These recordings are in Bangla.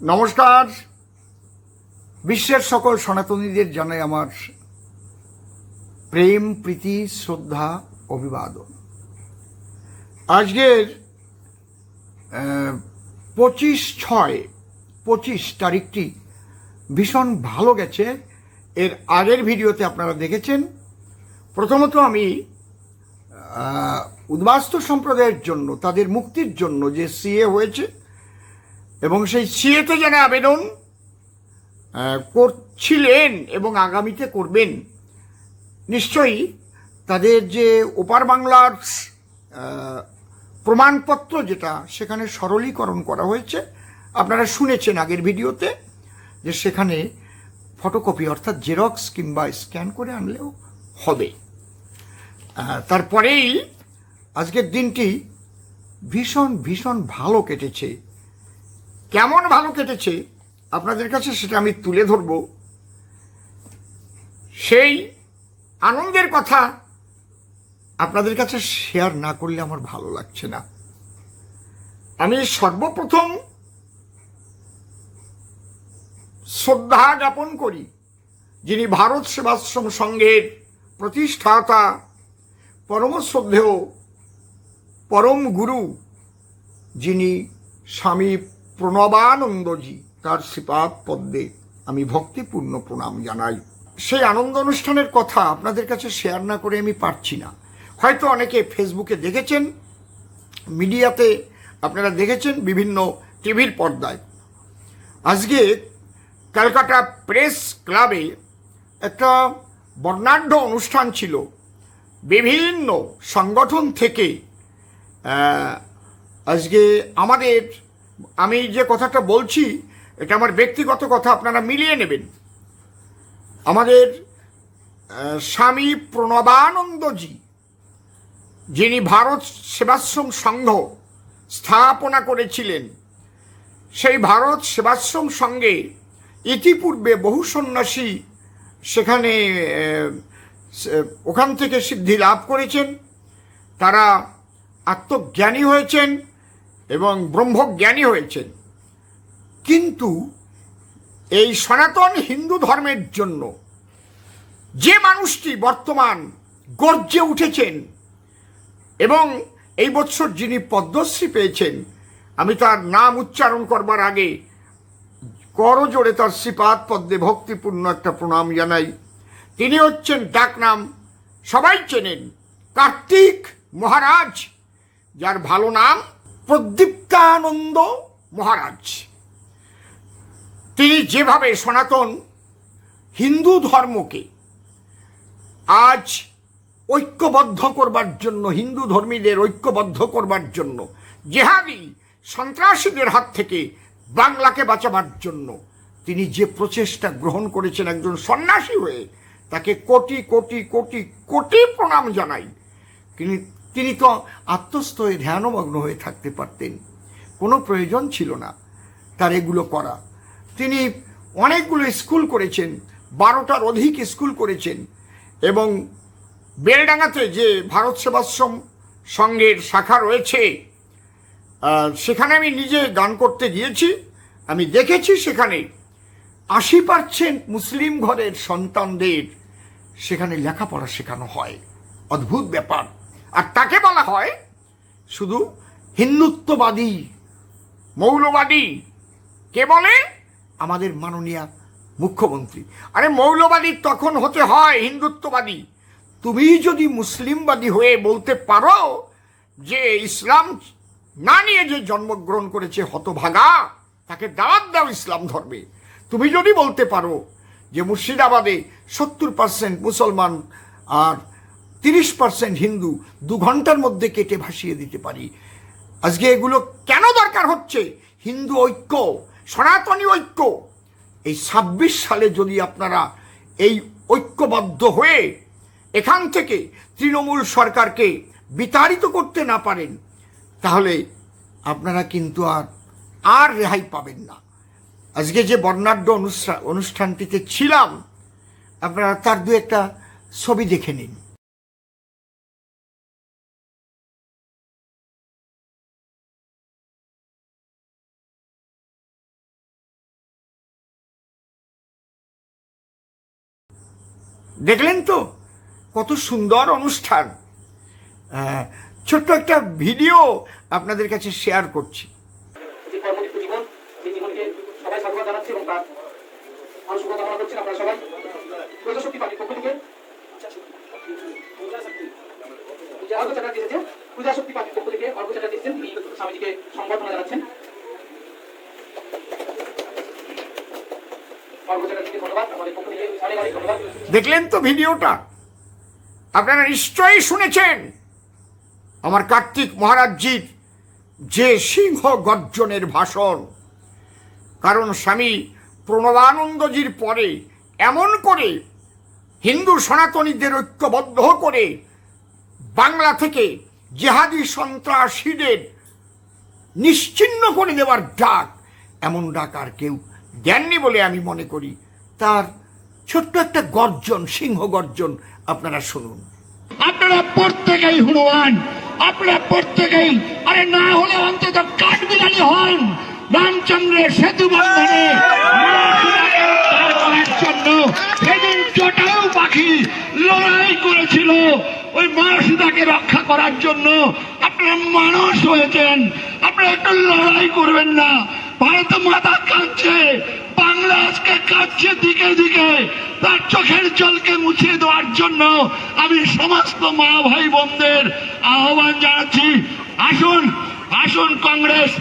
নমস্কার। বিশ্বের সকল সনাতনীদের জানাই আমার প্রেম, প্রীতি, শ্রদ্ধা, অভিবাদন। আজকের 25/6/25 তারিখটি ভীষণ ভালো গেছে। এর আগের ভিডিওতে আপনারা দেখেছেন। প্রথমত আমি উদ্বাস্তু সম্প্রদায়ের জন্য, তাদের মুক্তির জন্য যে সিএ হয়েছে এবং সেই সিএতে যারা আবেদন করছিলেন এবং আগামীতে করবেন, নিশ্চয়ই তাদের যে ওপার বাংলার প্রমাণপত্র যেটা সেখানে সরলীকরণ করা হয়েছে। আপনারা শুনেছেন আগের ভিডিওতে যে সেখানে ফটোকপি অর্থাৎ জেরক্স কিংবা স্ক্যান করে আনলেও হবে। তারপরেই আজকের দিনটি ভীষণ ভীষণ ভালো কেটেছে। কেমন ভালো কেটেছে আপনাদের কাছে সেটা আমি তুলে ধরব। সেই আনন্দের কথা আপনাদের কাছে শেয়ার না করলে আমার ভালো লাগছে না। আমি সর্বপ্রথম শ্রদ্ধা জ্ঞাপন করি যিনি ভারত সেবাশ্রম সংঘের প্রতিষ্ঠাতা, পরম শ্রদ্ধেয় পরম গুরু, যিনি স্বামী প্রণবানন্দজি, তার শ্রীপাদ পদ্মে আমি ভক্তিপূর্ণ প্রণাম জানাই। সেই আনন্দ অনুষ্ঠানের কথা আপনাদের কাছে শেয়ার না করে আমি পারছি না। হয়তো অনেকে ফেসবুকে দেখেছেন, মিডিয়াতে আপনারা দেখেছেন, বিভিন্ন টিভির পর্দায়। আজকে ক্যালকাটা প্রেস ক্লাবে একটা বর্ণাঢ্য অনুষ্ঠান ছিল। বিভিন্ন সংগঠন থেকে আজকে আমি যে কথাটা বলছি এটা আমার ব্যক্তিগত কথা, আপনারা মিলিয়ে নেবেন। আমাদের স্বামী প্রণবানন্দজি, যিনি ভারত সেবাশ্রম সংঘ স্থাপনা করেছিলেন, সেই ভারত সেবাশ্রম সংঘে ইতিপূর্বে বহু সন্ন্যাসী সেখানে ওখান থেকে সিদ্ধি লাভ করেছেন। তারা আত্মজ্ঞানী হয়েছেন এবং ব্রহ্মজ্ঞানী হয়েছেন। কিন্তু এই সনাতন হিন্দু ধর্মের জন্য যে মানুষটি বর্তমান গর্জে উঠেছেন এবং এই বছর যিনি পদ্মশ্রী পেয়েছেন, আমি তার নাম উচ্চারণ করবার আগে করজোড়ে তার শ্রীপাদ পদ্মে ভক্তিপূর্ণ একটা প্রণাম জানাই। তিনি হচ্ছেন ডাকনাম সবাই চেনেন কার্তিক মহারাজ, যার ভালো নাম প্রদীপ্তানন্দ মহারাজ। তিনি যেভাবে সনাতন হিন্দু ধর্মকে আজ ঐক্যবদ্ধ করবার জন্য, হিন্দু ধর্মীদের ঐক্যবদ্ধ করবার জন্য, জেহাদি সন্ত্রাসীদের হাত থেকে বাংলাকে বাঁচাবার জন্য তিনি যে প্রচেষ্টা গ্রহণ করেছেন একজন সন্ন্যাসী হয়ে, তাকে কোটি কোটি কোটি কোটি প্রণাম জানাই। তিনি তো আত্মস্থ হয়ে ধ্যানমগ্ন হয়ে থাকতে পারতেন, কোনো প্রয়োজন ছিল না তার এগুলো করা। তিনি অনেকগুলো স্কুল করেছেন, 12টার অধিক স্কুল করেছেন এবং বেলডাঙ্গাতে যে ভারত সেবাশ্রম সংঘের শাখা রয়েছে সেখানে আমি নিজে গান করতে গিয়েছি। আমি দেখেছি সেখানে 80% মুসলিম ঘরের সন্তানদের সেখানে লেখাপড়া শেখানো হয়। অদ্ভুত ব্যাপার। আর তাকে বলা হয় শুধু হিন্দুত্ববাদী, মৌলবাদী। কে বলে? আমাদের মাননীয় মুখ্যমন্ত্রী। আরে মৌলবাদী তখন হতে হয় হিন্দুত্ববাদী। তুমি যদি মুসলিমবাদী হয়ে বলতে পারো যে ইসলাম না নিয়ে যে জন্মগ্রহণ করেছে হতভাগা, তাকে দাওয়াত দাও ইসলাম ধর্মে। তুমি যদি বলতে পারো যে মুর্শিদাবাদে 70% মুসলমান আর 30% হিন্দু, 2 ঘন্টার মধ্যে কেটে ভাসিয়ে দিতে পারি। আজকে এগুলো কেন দরকার হচ্ছে? হিন্দু ঐক্য, সনাতনী ঐক্য। এই 26 সালে যদি আপনারা এই ঐক্যবদ্ধ হয়ে এখান থেকে তৃণমূল সরকারকে বিতাড়িত করতে না পারেন, তাহলে আপনারা কিন্তু আর রেহাই পাবেন না। আজকে যে বর্ণাঢ্য অনুষ্ঠানটিতে ছিলাম, আপনারা তার 2-1টা ছবি দেখে নিন। দেখলেন তো কত সুন্দর অনুষ্ঠান। ছোট্ট একটা ভিডিও আপনাদের কাছে শেয়ার করছি। দেখলেন তো ভিডিওটা, আপনারা নিশ্চয়ই শুনেছেন আমার কার্তিক মহারাজজির যে সিংহ গর্জনের ভাষণ। কারণ স্বামী প্রণবানন্দজির পরে এমন করে হিন্দু সনাতনীদের ঐক্যবদ্ধ করে বাংলা থেকে জেহাদি সন্ত্রাসীদের নিশ্চিহ্ন করে দেওয়ার ডাক, এমন ডাক আর কেউ দেননি বলে আমি মনে করি। তার ছোট্ট একটা গর্জন, সিংহ গর্জন আপনারা শুনুন। আপনারা প্রত্যেকেই হনুমান, আপনারা প্রত্যেকেই, আরে না হলে অন্তত কাঠবিড়ালি হন। রামচন্দ্রের সেতু বন্ধনে জন্য সেদিন জটায়ু পাখি লড়াই করেছিল ওই মা সীতাকে রক্ষা করার জন্য। আপনারা মানুষ হয়েছেন, আপনারা একটু লড়াই করবেন না। ভারত মাতা কাঁদছে, বাংলা আজকে কাঁদছে দিকে দিকে। তার চোখের জলকে মুছিয়ে দেওয়ার জন্য আমি সমস্ত মা ভাই বোনদের আহ্বান জানাচ্ছি, আসুন, আসুন কংগ্রেস,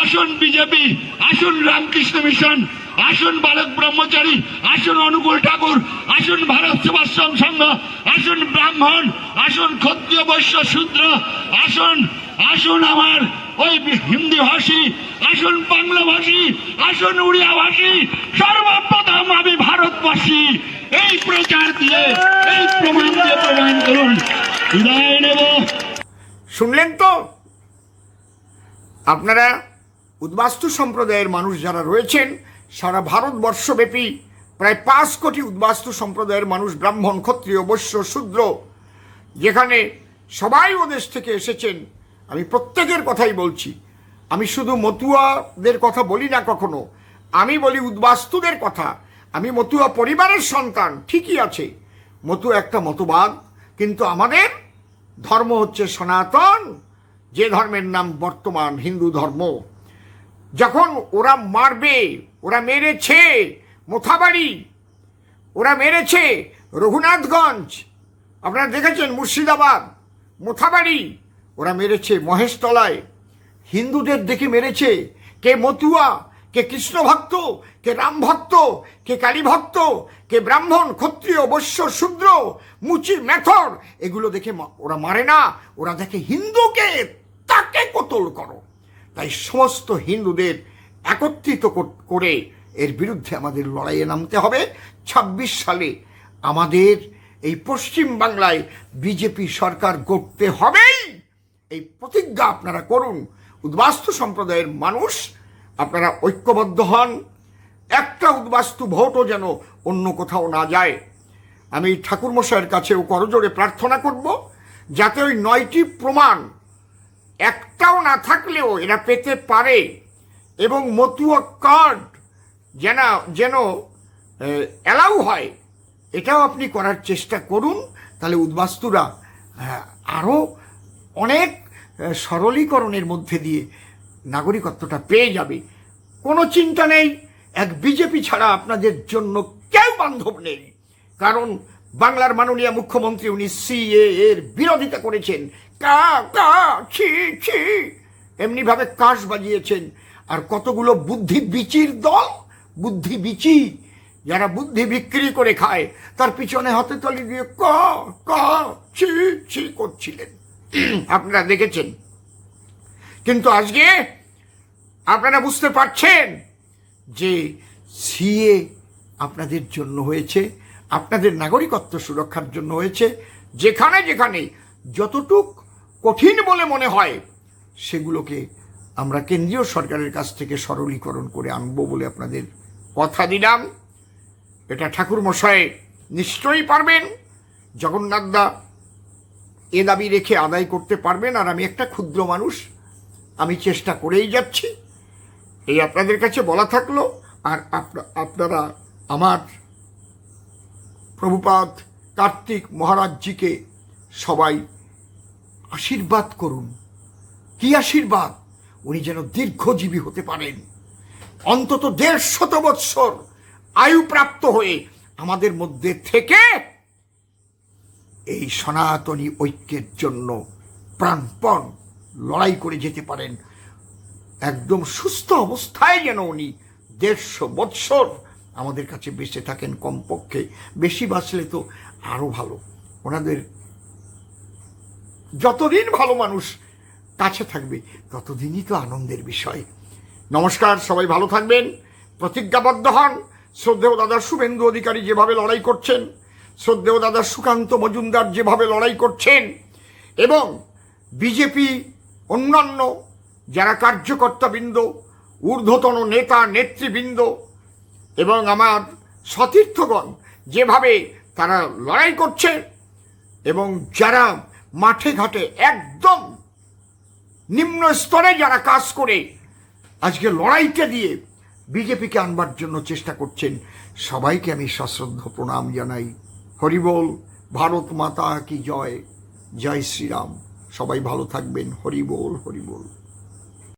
আসুন বিজেপি, আসুন রামকৃষ্ণ মিশন, আসুন বালক ব্রহ্মচারী, আসুন অনুকূল ঠাকুর, আসুন ভারত সেবাশ্রম সংঘ, আসুন ব্রাহ্মণ, আসুন ক্ষত্রিয় বৈশ্য শূদ্র, আসুন, আসুন আমার ওই হিন্দি ভাষী, আসুন বাংলা ভাষী, আসুন উড়িয়া ভাষী, সর্বপ্রথম আমি ভারতবাসী। এই প্রচার দিয়ে, এই প্রমাণ দিয়ে প্রমাণ করুন। বিদায় নেব। শুনলেন তো আপনারা, উদ্বাস্তু সম্প্রদায়ের মানুষ যারা রয়েছেন সারা ভারতবর্ষব্যাপী প্রায় 5 কোটি উদ্বাস্তু সম্প্রদায়ের মানুষ, ব্রাহ্মণ, ক্ষত্রিয়, বৈশ্য, শূদ্র, যেখানে সবাই ওদেশ থেকে এসেছেন। আমি প্রত্যেকের কথাই বলছি, আমি শুধু মতুয়াদের কথা বলি না কখনো, আমি বলি উদ্বাস্তুদের কথা। আমি মতুয়া পরিবারের সন্তান, ঠিকই আছে, মতুয়া একটা মতবাদ, কিন্তু আমাদের ধর্ম হচ্ছে সনাতন, যে ধর্মের নাম বর্তমান হিন্দু ধর্ম। যখন ওরা মারবে, ওরা মেরেছে মোথাবাড়ি, ওরা মেরেছে রঘুনাথগঞ্জ, আপনারা দেখেছেন মুর্শিদাবাদ, মোথাবাড়ি, ওরা মেরেছে মহেশতলায়, হিন্দুদের দেখে মেরেছে। কে মতুয়া, কে কৃষ্ণ ভক্ত, কে রাম ভক্ত, কে কালী ভক্ত, কে ব্রাহ্মণ, ক্ষত্রিয়, বৈশ্য, শূদ্র, মুচি, মেথর, এগুলো দেখে ওরা মারে না, ওরা দেখে হিন্দুকে, তাকে কতল করো। তাই সমস্ত হিন্দুদের একত্রিত করে এর বিরুদ্ধে আমাদের লড়াইয়ে নামতে হবে। 26 সালে আমাদের এই পশ্চিম বাংলায় বিজেপি সরকার গড়তে হবেই, এই প্রতিজ্ঞা আপনারা করুন। উদ্বাস্তু সম্প্রদায়ের মানুষ আপনারা ঐক্যবদ্ধ হন, একটা উদ্বাস্তু ভোটও যেন অন্য কোথাও না যায়। আমি ঠাকুরমশাইয়ের কাছেও করজোড়ে প্রার্থনা করব, যাতে ওই 9টি প্রমাণ একটাও না থাকলেও এরা পেতে পারে, এবং মতুয়া কার্ড যেন অ্যালাউ হয়, এটাও আপনি করার চেষ্টা করুন। তাহলে উদ্বাস্তুরা আরও অনেক সরলীকরণের মধ্যে দিয়ে নাগরিকত্বটা পেয়ে যাবে। কোনো চিন্তা নেই, এক বিজেপি ছাড়া আপনাদের জন্য কেউ বান্ধব নেই। কারণ বাংলার মাননীয় মুখ্যমন্ত্রী উনি সিএ এর বিরোধিতা করেছেন, কা কা ছি ছি এমনিভাবে কাশ বাজিয়েছেন। আর কতগুলো বুদ্ধি বিচির দল, বুদ্ধি বিচি, যারা বুদ্ধি বিক্রি করে খায়, তার পিছনে হাতে তালি দিয়ে কা কা ছি ছি করছিলেন, আপনারা দেখেছেন। কিন্তু আজকে আপনারা বুঝতে পারছেন যে সিএ আপনাদের জন্য হয়েছে, আপনাদের নাগরিকত্ব সুরক্ষার জন্য হয়েছে। যেখানে যেখানে যতটুক কঠিন বলে মনে হয় সেগুলোকে আমরা কেন্দ্রীয় সরকারের কাছ থেকে সরলীকরণ করে আনবো বলে আপনাদের কথা দিলাম। এটা ঠাকুরমশাই নিশ্চয়ই পারবেন, জগন্নাথদা এ দাবি রেখে আদায় করতে পারবেন। আর আমি একটা ক্ষুদ্র মানুষ, আমি চেষ্টা করেই যাচ্ছি, এই আপনাদের কাছে বলা থাকলো। আর আপনারা আমার প্রভুপাদ কার্তিক মহারাজজিকে সবাই আশীর্বাদ করুন। কি আশীর্বাদ? উনি যেন দীর্ঘজীবী হতে পারেন, অন্তত 150 বৎসর আয়ুপ্রাপ্ত হয়ে আমাদের মধ্যে থেকে এই সনাতনী ঐক্যের জন্য প্রাণপণ লড়াই করে যেতে পারেন। একদম সুস্থ অবস্থায় যেন উনি 150 বৎসর আমাদের কাছে বেঁচে থাকেন, কমপক্ষে। বেশি বাঁচলে তো আরো ভালো। ওনাদের যতদিন ভালো মানুষ কাছে থাকবে ততদিনই তো আনন্দের বিষয়। নমস্কার, সবাই ভালো থাকবেন, প্রতিজ্ঞাবদ্ধ হন। শ্রদ্ধেয় দাদা শুভেন্দু অধিকারী যেভাবে লড়াই করছেন, শ্রদ্ধেয় দাদা সুকান্ত মজুমদার যেভাবে লড়াই করছেন, এবং বিজেপি অন্যান্য যারা কার্যকর্তাবৃন্দ, ঊর্ধ্বতন নেতা নেতৃবৃন্দ এবং আমার সতীর্থগণ যেভাবে তারা লড়াই করছে, এবং যারা মাঠে ঘাটে একদম নিম্ন স্তরে যারা কাজ করে আজকে লড়াইটা দিয়ে বিজেপিকে আনবার জন্য চেষ্টা করছেন, সবাইকে আমি সশ্রদ্ধ প্রণাম জানাই। হরি বল। ভারত মাতা কি জয়। জয় শ্রীরাম। সবাই ভালো থাকবেন। হরি বল, হরি বল।